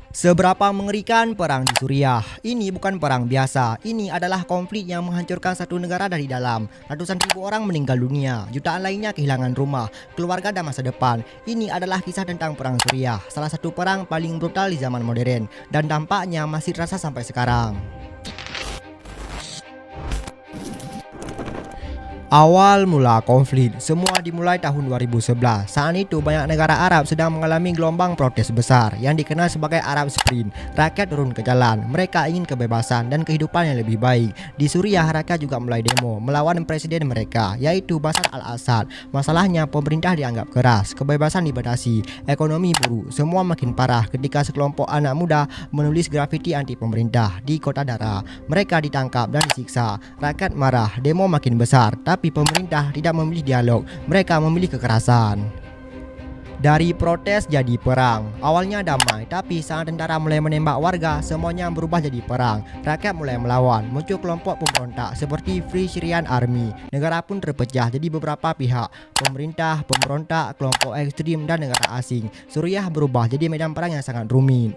Seberapa mengerikan perang di Suriah? Ini bukan perang biasa. Ini adalah konflik yang menghancurkan satu negara dari dalam. Ratusan ribu orang meninggal dunia, jutaan lainnya kehilangan rumah, keluarga dan masa depan. Ini adalah kisah tentang perang Suriah, salah satu perang paling brutal di zaman modern, dan dampaknya masih terasa sampai sekarang. Awal mula konflik, semua dimulai tahun 2011. Saat itu banyak negara Arab sedang mengalami gelombang protes besar yang dikenal sebagai Arab Spring. Rakyat turun ke jalan, mereka ingin kebebasan dan kehidupan yang lebih baik. Di Suriah, rakyat juga mulai demo melawan presiden mereka, yaitu Bashar al-Assad. Masalahnya pemerintah dianggap keras, kebebasan dibatasi, ekonomi buruk, semua makin parah ketika sekelompok anak muda menulis grafiti anti pemerintah di kota Daraa. Mereka ditangkap dan disiksa. Rakyat marah, demo makin besar, tapi pemerintah tidak memilih dialog, mereka memilih kekerasan. Dari protes jadi perang. Awalnya damai, tapi saat tentara mulai menembak warga, semuanya berubah jadi perang. Rakyat mulai melawan, muncul kelompok pemberontak seperti Free Syrian Army. Negara pun terpecah jadi beberapa pihak, pemerintah, pemberontak, kelompok ekstrim, dan negara asing. Suriah berubah jadi medan perang yang sangat rumit.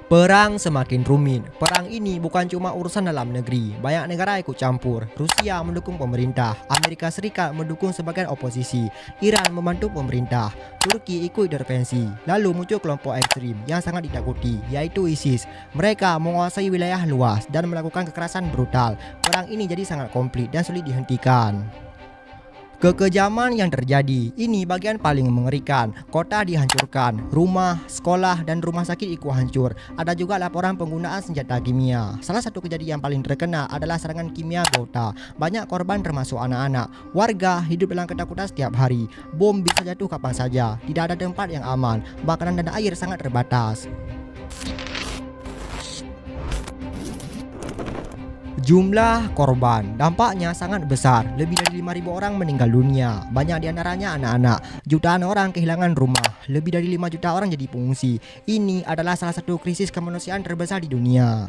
Perang semakin rumit. Perang ini bukan cuma urusan dalam negeri. Banyak negara ikut campur. Rusia mendukung pemerintah, Amerika Serikat mendukung sebagian oposisi, Iran membantu pemerintah, Turki ikut intervensi. Lalu muncul kelompok ekstrim yang sangat ditakuti, yaitu ISIS. Mereka menguasai wilayah luas dan melakukan kekerasan brutal. Perang ini jadi sangat komplit dan sulit dihentikan. Kekejaman yang terjadi, ini bagian paling mengerikan. Kota dihancurkan, rumah, sekolah, dan rumah sakit ikut hancur. Ada juga laporan penggunaan senjata kimia. Salah satu kejadian yang paling terkenal adalah serangan kimia Ghouta. Banyak korban termasuk anak-anak. Warga hidup dalam ketakutan setiap hari. Bom bisa jatuh kapan saja. Tidak ada tempat yang aman. Makanan dan air sangat terbatas. Jumlah korban dampaknya sangat besar. Lebih dari 5.000 orang meninggal dunia. Banyak diantaranya anak-anak. Jutaan orang kehilangan rumah. Lebih dari 5 juta orang jadi pengungsi. Ini adalah salah satu krisis kemanusiaan terbesar di dunia.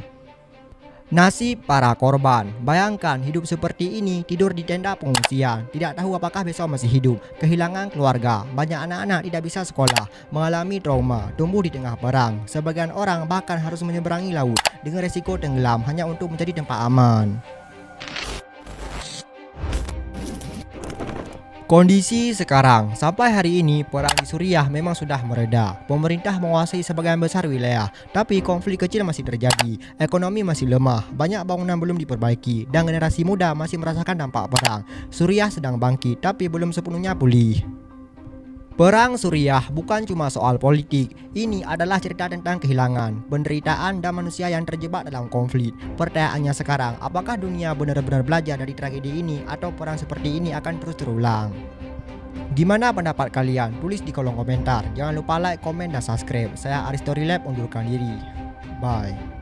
Nasib para korban. Bayangkan hidup seperti ini, tidur di tenda pengungsian, tidak tahu apakah besok masih hidup, kehilangan keluarga, banyak anak-anak tidak bisa sekolah, mengalami trauma, tumbuh di tengah perang. Sebagian orang bahkan harus menyeberangi laut dengan resiko tenggelam hanya untuk mencari tempat aman. Kondisi sekarang, sampai hari ini perang di Suriah memang sudah mereda. Pemerintah menguasai sebagian besar wilayah, tapi konflik kecil masih terjadi. Ekonomi masih lemah, banyak bangunan belum diperbaiki, dan generasi muda masih merasakan dampak perang. Suriah sedang bangkit, tapi belum sepenuhnya pulih. Perang Suriah bukan cuma soal politik. Ini adalah cerita tentang kehilangan, penderitaan, dan manusia yang terjebak dalam konflik. Pertanyaannya sekarang, apakah dunia benar-benar belajar dari tragedi ini atau perang seperti ini akan terus terulang? Gimana pendapat kalian? Tulis di kolom komentar. Jangan lupa like, komen, dan subscribe. Saya Aristorilab undurkan diri. Bye.